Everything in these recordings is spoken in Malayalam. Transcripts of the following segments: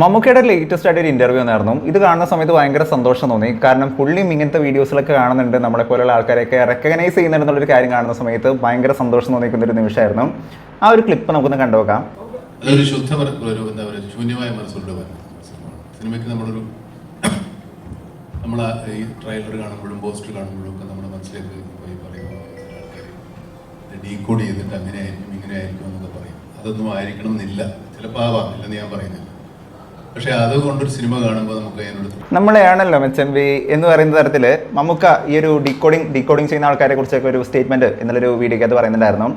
മമ്മൂക്കയുടെ ലേറ്റസ്റ്റ് ആയിട്ട് ഒരു ഇന്റർവ്യൂ ആയിരുന്നു. ഇത് കാണുന്ന സമയത്ത് ഭയങ്കര സന്തോഷം തോന്നി. കാരണം പുള്ളിയും ഇങ്ങനത്തെ വീഡിയോസിലൊക്കെ കാണുന്നുണ്ട്, നമ്മളെ പോലെയുള്ള ആൾക്കാരെയൊക്കെ റെക്കഗ്നൈസ് ചെയ്യുന്നുണ്ടെന്നുള്ളൊരു കാര്യം കാണുന്ന സമയത്ത് ഭയങ്കര സന്തോഷം തോന്നിക്കുന്ന ഒരു നിമിഷമായിരുന്നു. ആ ഒരു ക്ലിപ്പ് നമുക്കൊന്ന് കണ്ടുനോക്കാം. അതൊരു ശൂന്യമായ മനസ്സുള്ള സിനിമയ്ക്ക് നമ്മൾ ഈ ട്രെയിലർ കാണുമ്പോഴും പോസ്റ്റർ കാണുമ്പോഴും ഒക്കെ നമ്മുടെ മനസ്സിലേക്ക് പോയി പറയുമ്പോൾ ആൾക്കാർ ഡീകോഡ് ചെയ്തിട്ട് അങ്ങനെ ആയിരിക്കും ഇങ്ങനെ ആയിരിക്കും എന്നൊക്കെ പറയും. അതൊന്നും ആയിരിക്കണം എന്നില്ല, ചിലപ്പോൾ ആവാം, ഇല്ലെന്ന് ഞാൻ പറയുന്നില്ല. പക്ഷെ അതുകൊണ്ടൊരു സിനിമ കാണുമ്പോൾ നമുക്ക് അതിനോട് നമ്മളെയാണല്ലോ MHMV എന്ന് പറയുന്ന തരത്തിൽ മമ്മൂക്ക ഈ ഒരു ഡീകോഡിങ് ചെയ്യുന്ന ആൾക്കാരെ കുറിച്ചൊക്കെ ഒരു സ്റ്റേറ്റ്മെന്റ് എന്നുള്ളൊരു വീഡിയോക്ക് അത് പറയുന്നുണ്ടായിരുന്നു.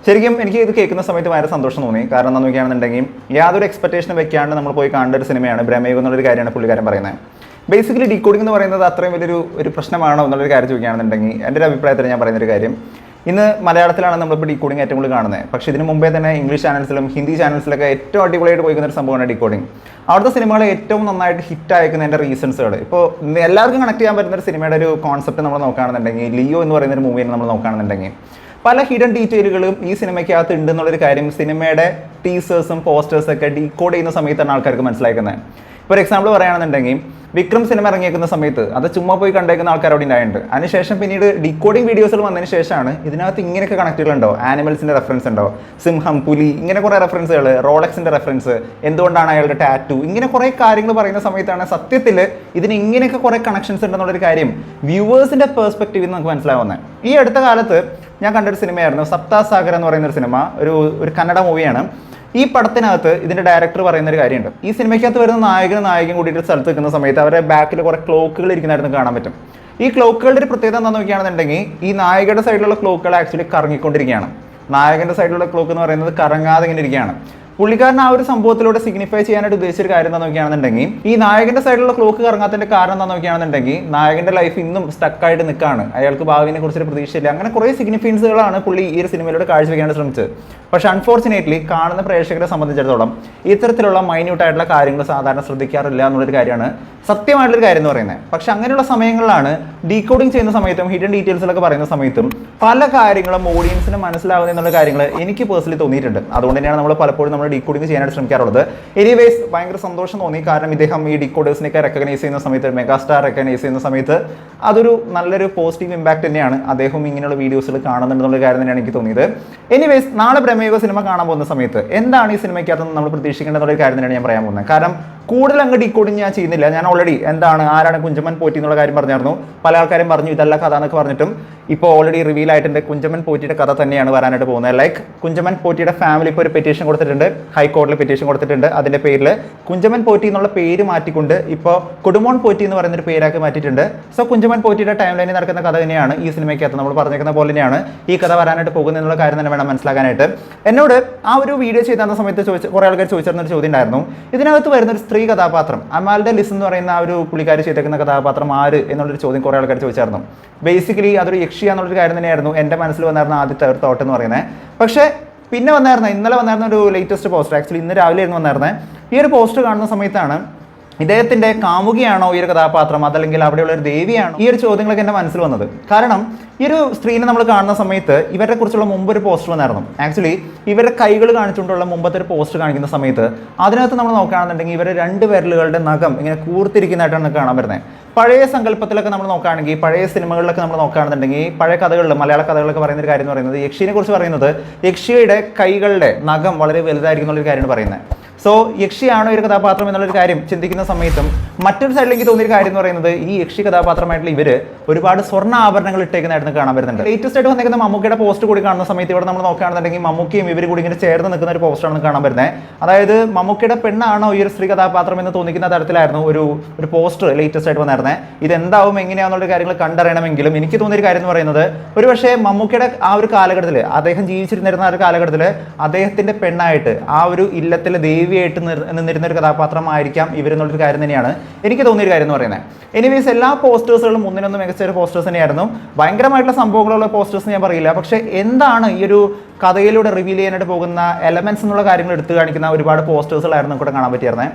ശരിക്കും എനിക്ക് ഇത് കേൾക്കുന്ന സമയത്ത് ഭയങ്കര സന്തോഷം തോന്നി. കാരണം എന്താ നോക്കുകയാണെന്നുണ്ടെങ്കിൽ യാതൊരു എക്സ്പെക്ടേഷൻ വെക്കാണ്ട് നമ്മൾ പോയി കാണേണ്ട ഒരു സിനിമയാണ് ബ്രഹ്മയുഗം എന്നുള്ളൊരു കാര്യമാണ് പുള്ളിക്കാരൻ പറയുന്നത്. ബേസിക്കലി ഡീകോഡിംഗ് എന്ന് പറയുന്നത് അത്രയും വലിയൊരു പ്രശ്നമാണോ എന്നുള്ളൊരു കാര്യം ചോദിക്കുകയാണെന്നുണ്ടെങ്കിൽ എൻ്റെ ഒരു അഭിപ്രായത്തിൽ ഞാൻ പറയുന്നൊരു കാര്യം, ഇന്ന് മലയാളത്തിലാണ് നമ്മളിപ്പോൾ ഡീകോഡിംഗ് ഏറ്റവും കൂടുതൽ കാണുന്നത്. പക്ഷേ ഇതിന് മുമ്പേ തന്നെ ഇംഗ്ലീഷ് ചാനൽസിലും ഹിന്ദി ചാനൽസിലൊക്കെ ഏറ്റവും അടിപൊളിയായിട്ട് പോയിക്കുന്ന ഒരു സംഭവമാണ് ഡീകോഡിംഗ്. അവിടുത്തെ സിനിമകൾ ഏറ്റവും നന്നായിട്ട് ഹിറ്റ് അയക്കുന്നതിൻ്റെ റീസൺസുകൾ ഇപ്പോൾ എല്ലാവർക്കും കണക്ട് ചെയ്യാൻ പറ്റുന്ന ഒരു സിനിമയുടെ ഒരു കോൺസെപ്റ്റ് നമ്മൾ നോക്കുകയാണെന്നുണ്ടെങ്കിൽ, ലിയോ എന്ന് പറയുന്ന ഒരു മൂവിയാണ് നമ്മൾ നോക്കുകയാണെന്നുണ്ടെങ്കിൽ പല ഹിഡൻ ഡീറ്റെയിലുകളും ഈ സിനിമയ്ക്കകത്ത് ഉണ്ടെന്നുള്ളൊരു കാര്യം സിനിമയുടെ ടീസേഴ്സും പോസ്റ്റേഴ്സൊക്കെ ഡീകോഡ് ചെയ്യുന്ന സമയത്താണ് ആൾക്കാർക്ക് മനസ്സിലാക്കുന്നത്. ഇപ്പോൾ ഒരു എക്സാമ്പിൾ പറയുകയാണെന്നുണ്ടെങ്കിൽ വിക്രം സിനിമ ഇറങ്ങിയേക്കുന്ന സമയത്ത് അത് ചുമ്മാ പോയി കണ്ടേക്കുന്ന ആൾക്കാർ അവിടെ ഉണ്ടായിട്ടുണ്ട്. അതിനുശേഷം പിന്നീട് ഡീകോഡിംഗ് വീഡിയോസിൽ വന്നതിന് ശേഷമാണ് ഇതിനകത്ത് ഇങ്ങനെയൊക്കെ കണക്റ്റുകളുണ്ടോ, ആനിമൽസിൻ്റെ റെഫറൻസ് ഉണ്ടോ, സിംഹം, പുലി, ഇങ്ങനെ കുറേ റെഫറൻസുകൾ, റോളക്സിൻ്റെ റെഫറൻസ്, എന്തുകൊണ്ടാണ് അയാളുടെ ടാറ്റു, ഇങ്ങനെ കുറേ കാര്യങ്ങൾ പറയുന്ന സമയത്താണ് സത്യത്തിൽ ഇതിന് ഇങ്ങനെയൊക്കെ കുറേ കണക്ഷൻസ് ഉണ്ടെന്നുള്ളൊരു കാര്യം വ്യൂവേഴ്സിൻ്റെ പെർസ്പെക്റ്റീവിൽ നിന്ന് നമുക്ക് മനസ്സിലാവുന്നത്. ഈ അടുത്ത കാലത്ത് ഞാൻ കണ്ടൊരു സിനിമയായിരുന്നു സപ്താസാഗർ എന്ന് പറയുന്നൊരു സിനിമ. ഒരു കന്നഡ മൂവിയാണ്. ഈ പടത്തിനകത്ത് ഇതിൻ്റെ ഡയറക്ടർ പറയുന്നൊരു കാര്യമുണ്ട്. ഈ സിനിമയ്ക്കകത്ത് വരുന്ന നായകനും കൂടിയിട്ട് സ്ഥലത്ത് നിൽക്കുന്ന സമയത്ത് അവരുടെ ബാക്കിൽ കുറേ ക്ലോക്കുകൾ ഇരിക്കുന്നതായിരുന്നു കാണാൻ പറ്റും. ഈ ക്ലോക്കുകളുടെ ഒരു പ്രത്യേകത എന്താണെന്ന് നോക്കുകയാണെന്നുണ്ടെങ്കിൽ ഈ നായകയുടെ സൈഡിലുള്ള ക്ലോക്കുകൾ ആക്ച്വലി കറങ്ങിക്കൊണ്ടിരിക്കുകയാണ്. നായകൻ്റെ സൈഡിലുള്ള ക്ലോക്ക് എന്ന് പറയുന്നത് കറങ്ങാതെ ഇങ്ങനെ ഇരിക്കുകയാണ്. പുള്ളിക്കാരൻ ആ ഒരു സംഭവത്തിലൂടെ സിഗ്നിഫൈ ചെയ്യാനായിട്ട് ഉദ്ദേശിച്ചൊരു കാര്യം എന്താ നോക്കുകയാണെന്നുണ്ടെങ്കിൽ ഈ നായകന്റെ സൈഡിലുള്ള ക്ലോക്ക് കറങ്ങാത്തതിന്റെ കാരണം എന്താ നോക്കുകയാണെന്നുണ്ടെങ്കിൽ നായകന്റെ ലൈഫ് ഇന്നും സ്റ്റക്കായിട്ട് നിൽക്കുകയാണ്, അയാൾക്ക് ഭാവിനെ കുറിച്ചൊരു പ്രതീക്ഷയില്ല. അങ്ങനെ കുറേ സിഗ്നിഫിക്കൻസുകളാണ് പുള്ളി ഈ ഒരു സിനിമയിലൂടെ കാഴ്ചവെക്കാൻ ശ്രമിച്ചത്. പക്ഷെ അൺഫോർച്ചുനേറ്റ്ലി കാണുന്ന പ്രേക്ഷകരെ സംബന്ധിച്ചിടത്തോളം ഇത്തരത്തിലുള്ള മൈന്യൂട്ടായിട്ടുള്ള കാര്യങ്ങൾ സാധാരണ ശ്രദ്ധിക്കാറില്ല എന്നുള്ളൊരു കാര്യമാണ് സത്യമായിട്ടുള്ളൊരു കാര്യം എന്ന് പറയുന്നത്. പക്ഷെ അങ്ങനെയുള്ള സമയങ്ങളിലാണ് ഡീകോഡിങ് ചെയ്യുന്ന സമയത്തും ഹിഡൻ ഡീറ്റെയിൽസിലൊക്കെ പറയുന്ന സമയത്തും പല കാര്യങ്ങളും ഓഡിയൻസിന് മനസ്സിലാവുന്ന എന്നുള്ള കാര്യങ്ങൾ എനിക്ക് പേഴ്സണലി തോന്നിയിട്ടുണ്ട്. അതുകൊണ്ട് തന്നെയാണ് നമ്മൾ പലപ്പോഴും നമ്മൾ ഡീകോഡിങ് ചെയ്യാനായിട്ട് ശ്രമിക്കാറുള്ളത്. എനിവേസ് ഭയങ്കര സന്തോഷം തോന്നി. കാരണം ഇദ്ദേഹം ഈ ഡീകോഡേഴ്സിനെയൊക്കെ റെക്കഗ്നൈസ് ചെയ്യുന്ന സമയത്ത്, മെഗാസ്റ്റാർ റെക്കഗ്നൈസ് ചെയ്യുന്ന സമയത്ത് അതൊരു നല്ലൊരു പോസിറ്റീവ് ഇമ്പാക്ട് തന്നെയാണ്. അദ്ദേഹം ഇങ്ങനെയുള്ള വീഡിയോസിൽ കാണുന്നുണ്ടെന്നുള്ള കാര്യം തന്നെയാണ് എനിക്ക് തോന്നിയത്. എനിവേസ് നാളെ ബ്രഹ്മയുഗ സിനിമ കാണാൻ പോകുന്ന സമയത്ത് എന്താണ് ഈ സിനിമയ്ക്കകത്ത് നമ്മൾ പ്രതീക്ഷിക്കേണ്ടതെന്നുള്ള കാര്യം തന്നെയാണ് ഞാൻ പറയാൻ പോകുന്നത്. കാരണം കൂടുതൽ അങ്ങ് ഡീകോഡിങ് ഞാൻ ചെയ്യുന്നില്ല. ഞാൻ ഓൾറെഡി ആരാണ് കുഞ്ചമൻ പോറ്റി എന്നുള്ള കാര്യം പറഞ്ഞായിരുന്നു. പല ആൾക്കാരും പറഞ്ഞു ഇതല്ല കഥ എന്നൊക്കെ പറഞ്ഞിട്ടും ഇപ്പോൾ ഓൾറെഡി റിവീൽ ആയിട്ടുണ്ട് കുഞ്ചമൻ പോറ്റിയുടെ കഥ തന്നെയാണ് വരാനായിട്ട് പോകുന്നത്. ലൈക്ക് കുഞ്ചമൻ പോറ്റിയുടെ ഫാമിലി ഇപ്പോൾ ഒരു പെറ്റീഷൻ കൊടുത്തിട്ടുണ്ട്, ഹൈക്കോടതിയിൽ പെറ്റീഷൻ കൊടുത്തിട്ടുണ്ട്. അതിൻ്റെ പേരിൽ കുഞ്ചമൻ പോറ്റി എന്നുള്ള പേര് മാറ്റിക്കൊണ്ട് ഇപ്പോൾ കൊടുമോൺ പോറ്റി എന്ന് പറയുന്നൊരു പേരാക്കി മാറ്റിയിട്ടുണ്ട്. സോ കുഞ്ചമൻ പോറ്റിയുടെ ടൈം ലൈനിൽ നടക്കുന്ന കഥ തന്നെയാണ് ഈ സിനിമയ്ക്കകത്ത് നമ്മൾ പറഞ്ഞേക്കുന്ന പോലെ തന്നെയാണ് ഈ കഥ വരാനായിട്ട് പോകുന്നത് എന്നുള്ള കാര്യം തന്നെ വേണം മനസ്സിലാക്കാനായിട്ട്. എന്നോട് ആ ഒരു വീഡിയോ ചെയ്ത സമയത്ത് കുറേ ആൾക്കാർ ചോദിച്ചിരുന്നൊരു ചോദ്യം ഉണ്ടായിരുന്നു, ഇതിനകത്ത് വരുന്നൊരു സ്ത്രീ കഥാപാത്രം അമാൽഡ ലിസ് എന്ന് പറയുന്ന ആ ഒരു പുള്ളിക്കാരി ചെയ്തേക്കുന്ന കഥാപാത്രം ആര് എന്നുള്ളൊരു ചോദ്യം കുറേ ആൾക്കാർ ചോദിച്ചായിരുന്നു. ബേസിക്കലി അതൊരു യക്ഷി എന്നുള്ളൊരു കാര്യം തന്നെയായിരുന്നു എൻ്റെ മനസ്സിൽ വന്നായിരുന്ന ആദ്യത്തെ ഒരു തോട്ട് എന്ന് പറയുന്നത്. പക്ഷേ പിന്നെ ഇന്നലെ വന്നായിരുന്ന ഒരു ലേറ്റസ്റ്റ് പോസ്റ്റർ, ആക്ച്വലി ഇന്ന് രാവിലെ ആയിരുന്നു വന്നായിരുന്നത്. ഈ ഒരു പോസ്റ്റർ കാണുന്ന സമയത്താണ് ഇദ്ദേഹത്തിൻ്റെ കാമുകിയാണോ ഈ ഒരു കഥാപാത്രം, അതല്ലെങ്കിൽ അവിടെയുള്ള ഒരു ദേവിയാണോ, ഈ ഒരു ചോദ്യങ്ങളൊക്കെ എൻ്റെ മനസ്സിൽ വന്നത്. കാരണം ഈ ഒരു സ്ത്രീനെ നമ്മൾ കാണുന്ന സമയത്ത് ഇവരെ കുറിച്ചുള്ള മുമ്പൊരു പോസ്റ്റർ വന്നായിരുന്നു. ആക്ച്വലി ഇവരുടെ കൈകൾ കാണിച്ചുകൊണ്ടുള്ള മുമ്പത്തെ ഒരു പോസ്റ്റർ കാണിക്കുന്ന സമയത്ത് അതിനകത്ത് നമ്മൾ നോക്കുകയാണെന്നുണ്ടെങ്കിൽ ഇവരെ രണ്ട് വിരലുകളുടെ നഖം ഇങ്ങനെ കൂർത്തിരിക്കുന്നതായിട്ടാണ് കാണാൻ വരുന്നത്. പഴയ സങ്കല്പത്തിലൊക്കെ നമ്മൾ നോക്കുകയാണെങ്കിൽ, പഴയ സിനിമകളിലൊക്കെ നമ്മൾ നോക്കുകയാണെന്നുണ്ടെങ്കിൽ, പഴയ കഥകളിൽ മലയാള കഥകളിലൊക്കെ പറയുന്ന ഒരു കാര്യം എന്ന് പറയുന്നത് യക്ഷിനെ കുറിച്ച് പറയുന്നത് യക്ഷിയുടെ കൈകളുടെ നഖം വളരെ വലുതായിരിക്കും എന്നുള്ളൊരു കാര്യമാണ് പറയുന്നത്. സോ യക്ഷിയാണോ ഒരു കഥാപാത്രം എന്നുള്ളൊരു കാര്യം ചിന്തിക്കുന്ന സമയത്തും മറ്റൊരു സൈഡിൽ എനിക്ക് തോന്നിയൊരു കാര്യം എന്ന് പറയുന്നത് ഈ യക്ഷി കഥാപാത്രമായിട്ടുള്ള ഇവർ ഒരുപാട് സ്വർണ്ണ ആഭരണങ്ങൾ ഇട്ടേക്കുന്നതായിട്ട് കാണാൻ വരുന്നുണ്ട്. ലേറ്റസ്റ്റ് ആയിട്ട് വന്നിരിക്കുന്ന മമ്മൂക്കയുടെ പോസ്റ്റ് കൂടി കാണുന്ന സമയത്ത് ഇവിടെ നമ്മൾ നോക്കുകയാണെന്നുണ്ടെങ്കിൽ മമ്മൂക്കയും ഇവർ കൂടി ഇങ്ങനെ ചേർന്ന് നിൽക്കുന്ന ഒരു പോസ്റ്ററാണ് കാണാൻ വരുന്നത്. അതായത് മമ്മൂക്കയുടെ പെണ്ണാണോ ഈ ഒരു സ്ത്രീ കഥാപാത്രം എന്ന് തോന്നിക്കുന്ന തരത്തിലായിരുന്നു ഒരു പോസ്റ്റർ ലേറ്റസ്റ്റ് ആയിട്ട് വന്നിരുന്നത്. ഇതെന്താവും എങ്ങനെയാണെന്നുള്ള കാര്യങ്ങൾ കണ്ടറിയണമെങ്കിലും എനിക്ക് തോന്നിയൊരു കാര്യം എന്ന് പറയുന്നത് ഒരുപക്ഷെ മമ്മൂക്കയുടെ ആ ഒരു കാലഘട്ടത്തിൽ അദ്ദേഹം ജീവിച്ചിരുന്നിരുന്ന ആ ഒരു കാലഘട്ടത്തിൽ അദ്ദേഹത്തിൻ്റെ പെണ്ണായിട്ട് ആ ഒരു ഇല്ലത്തിലെ ദേവിയായിട്ട് നിന്നിരുന്ന ഒരു കഥാപാത്രമായിരിക്കാം ഇവരെന്നുള്ളൊരു കാര്യം തന്നെയാണ് എനിക്ക് തോന്നിയൊരു കാര്യം എന്ന് പറയുന്നത്. എനിവേസ് എല്ലാ പോസ്റ്റേഴ്സുകളും ഒന്നിനൊന്നും മികച്ച ഒരു പോസ്റ്റേഴ്സ് തന്നെയായിരുന്നു. ഭയങ്കരമായിട്ടുള്ള സംഭവങ്ങളുള്ള പോസ്റ്റേഴ്സ് ഞാൻ പറയില്ല. പക്ഷേ എന്താണ് ഈ ഒരു കഥയിലൂടെ റിവീൽ ചെയ്യാനായിട്ട് പോകുന്ന എലമെന്റ്സ് എന്നുള്ള കാര്യങ്ങൾ എടുത്തു കാണിക്കുന്ന ഒരുപാട് പോസ്റ്റേഴ്സുകളായിരുന്നു കൂടെ കാണാൻ പറ്റിയിരുന്നത്.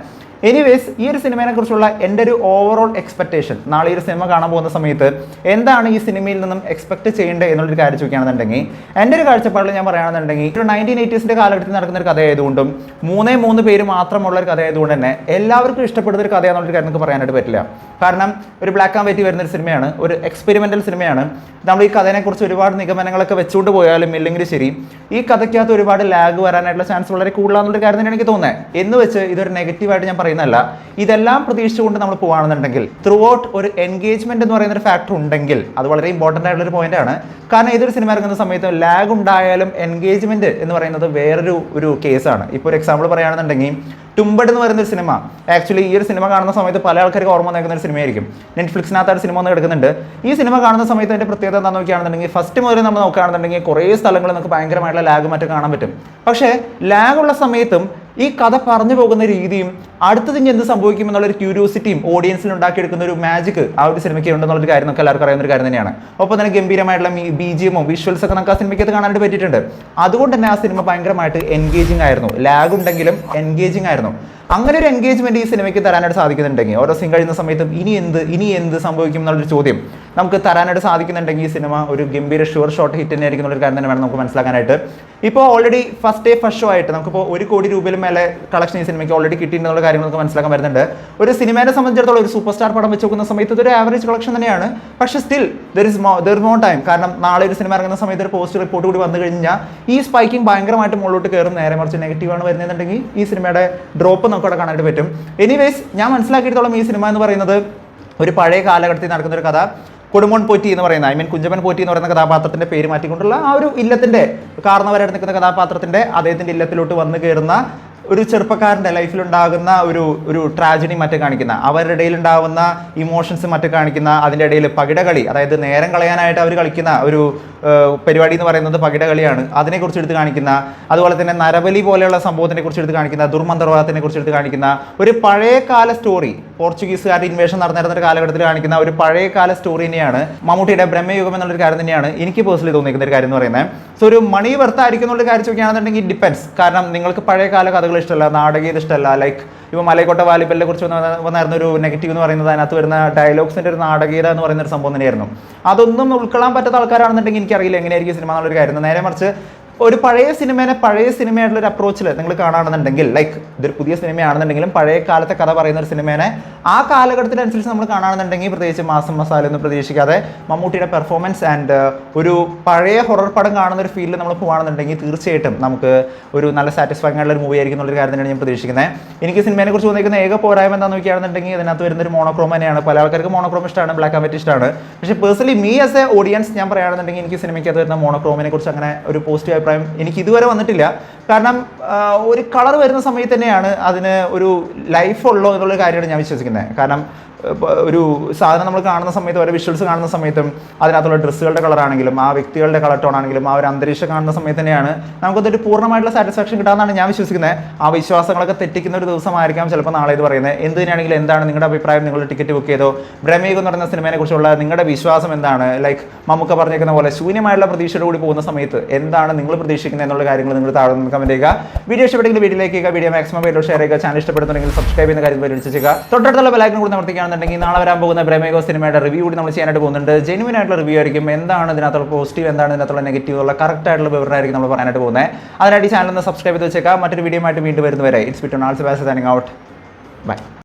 എനിവേസ് ഈ ഒരു സിനിമയെ കുറിച്ചുള്ള എൻ്റെ ഒരു ഓവറോൾ എക്സ്പെക്ടേഷൻ, നാളെ ഈ ഒരു സിനിമ കാണാൻ പോകുന്ന സമയത്ത് എന്താണ് ഈ സിനിമയിൽ നിന്നും എക്സ്പെക്ട് ചെയ്യേണ്ടത് എന്നുള്ളൊരു കാര്യം ചോദിക്കുകയാണെന്നുണ്ടെങ്കിൽ എൻ്റെ ഒരു കാഴ്ചപ്പാടിൽ ഞാൻ പറയുകയാണെന്നുണ്ടെങ്കിൽ ഒരു 1980s കാലഘട്ടത്തിൽ നടക്കുന്ന ഒരു കഥയായതുകൊണ്ടും 3 പേര് മാത്രമുള്ള ഒരു കഥയായതുകൊണ്ട് തന്നെ എല്ലാവർക്കും ഇഷ്ടപ്പെടുന്ന ഒരു കഥയാണെന്നുള്ളൊരു കാര്യം നമുക്ക് പറയാനായിട്ട് പറ്റില്ല. കാരണം ഒരു ബ്ലാക്ക് ആൻഡ് വൈറ്റ് വരുന്ന ഒരു സിനിമയാണ്, ഒരു എക്സ്പെരിമെൻ്റൽ സിനിമയാണ്. നമ്മൾ ഈ കഥയെക്കുറിച്ച് ഒരുപാട് നിഗമനങ്ങളൊക്കെ വെച്ചുകൊണ്ട് പോയാലും ഇല്ലെങ്കിൽ ശരി, ഈ കഥയ്ക്കകത്ത് ഒരുപാട് ലാഗ് വരാനായിട്ടുള്ള ചാൻസ് വളരെ കൂടുതലാണെന്നുള്ള കാര്യം തന്നെയാണ് എനിക്ക് തോന്നുന്നത്. എന്ന് വെച്ച് ഇതൊരു നെഗറ്റീവായിട്ട് ഞാൻ പറയുന്നതല്ല. ഇതെല്ലാം പ്രതീക്ഷിച്ചുകൊണ്ട് നമ്മൾ പോകുകയാണെന്നുണ്ടെങ്കിൽ ത്രൂ ഔട്ട് ഒരു എൻഗേജ്മെന്റ് എന്ന് പറയുന്ന ഒരു ഫാക്ടർ ഉണ്ടെങ്കിൽ അത് വളരെ ഇമ്പോർട്ടൻ്റ് ആയിട്ടുള്ള ഒരു പോയിന്റ് ആണ്. കാരണം ഏതൊരു സിനിമ ഇറങ്ങുന്ന സമയത്ത് ലാഗ് ഉണ്ടായാലും എൻഗേജ്മെന്റ് എന്ന് പറയുന്നത് വേറൊരു കേസാണ്. ഇപ്പോൾ ഒരു എക്സാമ്പിൾ പറയുകയാണെന്നുണ്ടെങ്കിൽ ടുംബഡ് എന്ന് പറയുന്ന ഒരു സിനിമ, ആക്ച്വലി ഈ ഒരു സിനിമ കാണുന്ന സമയത്ത് പല ആൾക്കാർക്ക് ഓർമ്മ നിൽക്കുന്ന ഒരു സിനിമയായിരിക്കും. നെറ്റ്ഫ്ലിക്സിനകത്ത് ഒരു സിനിമ ഒന്ന് കിടക്കുന്നുണ്ട്. ഈ സിനിമ കാണുന്ന സമയത്ത് അതിൻ്റെ പ്രത്യേകത എന്താണെന്ന് നോക്കുകയാണെന്നുണ്ടെങ്കിൽ ഫസ്റ്റ് മുതൽ നമ്മൾ നോക്കുകയാണെന്നുണ്ടെങ്കിൽ കുറേ സ്ഥലങ്ങളിൽ നമുക്ക് ഭയങ്കരമായിട്ടുള്ള ലാഗ് മറ്റും കാണാൻ പറ്റും. പക്ഷേ ലാഗുള്ള സമയത്തും ഈ കഥ പറഞ്ഞു പോകുന്ന രീതിയും അടുത്തത് ഇനി എന്ത് സംഭവിക്കും എന്നുള്ളൊരു ക്യൂരിയോസിറ്റിയും ഓഡിയൻസിൽ ഉണ്ടാക്കിയെടുക്കുന്ന ഒരു മാജിക് ആ ഒരു സിനിമയ്ക്ക് ഉണ്ടെന്നുള്ളൊരു കാര്യം നമുക്ക് എല്ലാവർക്കും അറിയുന്ന ഒരു കാര്യം തന്നെയാണ്. ഒപ്പം തന്നെ ഗംഭീരമായിട്ടുള്ള BGM വിഷ്വൽസ് ഒക്കെ നമുക്ക് ആ സിനിമയ്ക്ക് കാണാനായിട്ട് പറ്റിയിട്ടുണ്ട്. അതുകൊണ്ട് തന്നെ ആ സിനിമ ഭയങ്കരമായിട്ട് എൻഗേജിങ് ആയിരുന്നു. ലാഗ് ഉണ്ടെങ്കിലും എൻഗേജിങ് ആയിരുന്നു. അങ്ങനെ ഒരു എൻഗേജ്മെന്റ് ഈ സിനിമയ്ക്ക് തരാനായിട്ട് സാധിക്കുന്നുണ്ടെങ്കിൽ ഓരോ സീൻ കഴിയുന്ന സമയത്തും ഇനി എന്ത് സംഭവിക്കും എന്നുള്ളൊരു ചോദ്യം നമുക്ക് തരാനായിട്ട് സാധിക്കുന്നുണ്ടെങ്കിൽ ഈ സിനിമ ഒരു ഗംഭീര ഷുവർ ഷോട്ട് ഹിറ്റ് തന്നെ ആയിരിക്കും എന്നൊരു കാര്യം തന്നെ വേണം നമുക്ക് മനസ്സിലാക്കാനായിട്ട്. ഇപ്പോൾ already first day first show ആയിട്ട് നമുക്കിപ്പോൾ 1 കോടി രൂപയിൽ മേലെ കളക്ഷൻ ഈ സിനിമയ്ക്ക് ഓൾറെഡി കിട്ടിയിട്ടുള്ള കാര്യങ്ങൾ നമുക്ക് മനസ്സിലാക്കാൻ വരുന്നുണ്ട്. ഒരു സിനിമയെ സംബന്ധിച്ചിടത്തോളം ഒരു സൂപ്പർ സ്റ്റാർ പടം വെച്ച് നോക്കുന്ന സമയത്ത് ഇതൊരു ആവറേജ് കളക്ഷൻ തന്നെയാണ്. പക്ഷേ still there is more time. കാരണം നാളെ ഒരു സിനിമ ഇറങ്ങുന്ന സമയത്ത് ഒരു പോസ്റ്റ് റിപ്പോർട്ട് കൂടി വന്നു കഴിഞ്ഞാൽ ഈ സ്പൈക്കിംഗ് ഭയങ്കരമായിട്ട് മുകളിലോട്ട് കയറും. നേരെ മറിച്ച് നെഗറ്റീവാണ് വരുന്നതെന്നുണ്ടെങ്കിൽ ഈ സിനിമയുടെ ഡ്രോപ്പ് നമുക്ക് അവിടെ കാണാനായിട്ട് പറ്റും. എനിവേസ് ഞാൻ മനസ്സിലാക്കിയിടത്തോളം ഈ സിനിമ എന്ന് പറയുന്നത് ഒരു പഴയ കാലഘട്ടത്തിൽ നടക്കുന്ന ഒരു കഥ. കൊടുമോൻ പോറ്റി എന്ന് പറയുന്ന കുഞ്ചപ്പൻ പോറ്റി എന്ന് പറയുന്ന കഥാപാത്രത്തിന്റെ പേര് മാറ്റിക്കൊണ്ടുള്ള ആ ഒരു ഇല്ലത്തിന്റെ കാരണവരായിട്ട് നിൽക്കുന്ന കഥാപാത്രത്തിന്റെ അദ്ദേഹത്തിന്റെ ഇല്ലത്തിലോട്ട് വന്നു കയറുന്ന ഒരു ചെറുപ്പക്കാരൻ്റെ ലൈഫിലുണ്ടാകുന്ന ഒരു ട്രാജഡി മറ്റും കാണിക്കുന്ന, അവരുടെ ഇടയിൽ ഉണ്ടാകുന്ന ഇമോഷൻസ് മറ്റും കാണിക്കുന്ന, അതിൻ്റെ ഇടയിൽ പകിടകളി, അതായത് നേരം കളയാനായിട്ട് അവർ കളിക്കുന്ന ഒരു പരിപാടി എന്ന് പറയുന്നത് പകിടകളിയാണ്. അതിനെക്കുറിച്ച് എടുത്ത് കാണിക്കുന്ന, അതുപോലെ തന്നെ നരബലി പോലെയുള്ള സംഭവത്തിനെ കുറിച്ച് എടുത്ത് കാണിക്കുന്ന, ദുർമന്ത്രവാദത്തിനെ കുറിച്ച് എടുത്ത് കാണിക്കുന്ന ഒരു പഴയകാല സ്റ്റോറി, പോർച്ചുഗീസുകാരുടെ ഇൻവേഷൻ നടന്നിരുന്ന ഒരു കാലഘട്ടത്തിൽ കാണിക്കുന്ന ഒരു പഴയകാല സ്റ്റോറി തന്നെയാണ് മമ്മൂട്ടിയുടെ ബ്രഹ്മയുഗം എന്നുള്ളൊരു കാര്യം തന്നെയാണ് എനിക്ക് പേഴ്സണലി തോന്നിക്കുന്ന ഒരു കാര്യം എന്ന് പറയുന്നത്. സോ ഒരു മണി വെർത്തായിരിക്കും എന്നുള്ള കാര്യം ചോദിക്കുകയാണെന്നുണ്ടെങ്കിൽ ഡിപ്പെൻസ്. കാരണം നിങ്ങൾക്ക് പഴയകാല കഥകൾ ഇഷ്ടമല്ല, നാടകീയത ഇഷ്ടമല്ല. ലൈക്ക് ഇപ്പോൾ മലൈക്കോട്ട വാലിബലിനെ കുറിച്ച് വന്നായിരുന്ന ഒരു നെഗറ്റീവ് എന്ന് പറയുന്നത് അതിനകത്ത് വരുന്ന ഡയലോഗ്സിൻ്റെ ഒരു നാടകീയത എന്ന് പറയുന്ന ഒരു സംഭവം തന്നെയായിരുന്നു. അതൊന്നും ഉൾക്കൊള്ളാൻ പറ്റാത്ത ആൾക്കാരാണെന്നുണ്ടെങ്കിൽ എനിക്കറിയില്ല എങ്ങനെയായിരിക്കും സിനിമ എന്നുള്ളൊരു കാര്യം. നേരെ മറിച്ച് ഒരു പഴയ സിനിമയായിട്ടുള്ള ഒരു അപ്രോച്ചിൽ നിങ്ങൾ കാണുകയാണെന്നുണ്ടെങ്കിൽ, ലൈക്ക് ഇതൊരു പുതിയ സിനിമയാണെന്നുണ്ടെങ്കിലും പഴയ കാലത്തെ കഥ പറയുന്ന ഒരു സിനിമേനെ ആ കാലഘട്ടത്തിനനുസരിച്ച് നമ്മൾ കാണുകയാണെന്നുണ്ടെങ്കിൽ പ്രത്യേകിച്ച് മാസം മസാല ഒന്നും പ്രതീക്ഷിക്കാതെ മമ്മൂട്ടിയുടെ പെർഫോമൻസ് ആൻഡ് ഒരു പഴയ ഹൊറർ പടം കാണുന്ന ഒരു ഫീൽഡിൽ നമ്മൾ പോകുകയാണെന്നുണ്ടെങ്കിൽ തീർച്ചയായിട്ടും നമുക്ക് ഒരു നല്ല സാറ്റിസ്ഫൈങ് ആയിട്ടുള്ള ഒരു മൂവി ആയിരിക്കും എന്നുള്ളൊരു കാര്യം തന്നെയാണ് ഞാൻ പ്രതീക്ഷിക്കുന്നത്. എനിക്ക് സിനിമയെ കുറിച്ച് തോന്നിക്കുന്ന ഏക പോരായ്മ എന്താണെന്ന് നോക്കുകയാണെന്നുണ്ടെങ്കിൽ ഇതിനകത്ത് വരുന്നൊരു മോണോക്രോം തന്നെയാണ്. പല ആൾക്കാർക്ക് മോണോക്രോം ഇഷ്ടമാണ്, ബ്ലാക്ക് ആൻഡ് വൈറ്റ് ഇഷ്ടമാണ്. പക്ഷേ personally me as A audience ഞാൻ പറയുകയാണെന്നുണ്ടെങ്കിൽ എനിക്ക് സിനിമയ്ക്ക് അത് വരുന്ന മോണോക്രോമിനെ കുറിച്ച് അങ്ങനെ ഒരു പോസിറ്റീവ് അഭിപ്രായം എനിക്ക് ഇതുവരെ വന്നിട്ടില്ല. കാരണം ഒരു കളർ വരുന്ന സമയത്ത് തന്നെയാണ് അതിന് ഒരു ലൈഫ് ഉള്ളൂ എന്നുള്ള കാര്യമാണ് ഞാൻ വിശ്വസിക്കുന്നത്. കാരണം ഒരു സാധനം നമ്മൾ കാണുന്ന സമയത്ത് ഓരോ വിഷ്വൽസ് കാണുന്ന സമയത്തും അതിനകത്തുള്ള ഡ്രസ്സുകളുടെ കളറാണെങ്കിലും ആ വ്യക്തികളുടെ കളർ ടോൺ ആണെങ്കിലും ആ ഒരു അന്തരീക്ഷം കാണുന്ന സമയത്ത് തന്നെയാണ് നമുക്കതൊരു പൂർണ്ണമായിട്ടുള്ള സാറ്റിസ്ഫാക്ഷൻ കിട്ടാമെന്നാണ് ഞാൻ വിശ്വസിക്കുന്നത്. ആ വിശ്വാസങ്ങളൊക്കെ തെറ്റിക്കുന്ന ഒരു ദിവസമായിരിക്കാം ചിലപ്പോൾ നാളെ ഇത് പറയുന്നത്. എന്ത് തന്നെയാണെങ്കിലും എന്താണ് നിങ്ങളുടെ അഭിപ്രായം? നിങ്ങളുടെ ടിക്കറ്റ് ബുക്ക് ചെയ്തോ? ബ്രഹ്മയുഗം എന്ന് പറയുന്ന സിനിമയെ കുറിച്ചുള്ള നിങ്ങളുടെ വിശ്വാസം എന്താണ്? ലൈക്ക് മമ്മൂക്ക പറഞ്ഞിരിക്കുന്ന പോലെ ശൂന്യമായുള്ള പ്രതീക്ഷയോട് കൂടി പോകുന്ന സമയത്ത് എന്താണ് നിങ്ങൾ പ്രതീക്ഷിക്കുന്നത് എന്നുള്ള കാര്യങ്ങൾ നിങ്ങൾ താഴെ നിന്ന് കമന്റ് ചെയ്യുക. വീഡിയോ ഇഷ്ടപ്പെട്ടെങ്കിൽ വീഡിയോയിലേക്ക് വീഡിയോ മാക്സിമം പേരിലോ ഷെയർ ചെയ്യുക. ചാനൽ ഇഷ്ടപ്പെടുന്നുണ്ടെങ്കിൽ സബ്സ്ക്രൈബ് ചെയ്യുന്ന കാര്യം പരിഗണിക്കുക. തൊട്ടടുത്തുള്ള ബെലൈക്കൺ കൂടി അമർത്തിക്കുകയാണെന്നുണ്ടെങ്കിൽ നാളെ വരാൻ പോകുന്ന ബ്രഹ്മയുഗം സിനിമയുടെ റിവ്യൂ കൂടി നമ്മൾ ചെയ്യാനായിട്ട് പോകുന്നുണ്ട്. ജെന്യുവൻ ആയിട്ടുള്ള റിവ്യൂ ആയിരിക്കും. എന്താണ് ഇതിനകത്തുള്ള പോസിറ്റീവ്, എന്താണ് ഇതിനകത്തുള്ള നെഗറ്റീവ് ഉള്ള കറക്റ്റ് ആയിട്ടുള്ള വിവരമായിരിക്കും നമ്മൾ പറയാനായിട്ട് പോകുന്നത്. അതിനായിട്ട് ഈ ചാനൽ ഒന്ന് സബ്സ്ക്രൈബ് ചെയ്ത് വെച്ചേക്കാം. മറ്റൊരു വീഡിയോ ആയിട്ട് വീണ്ടും വരുന്നവരെ it's between also signing out. By.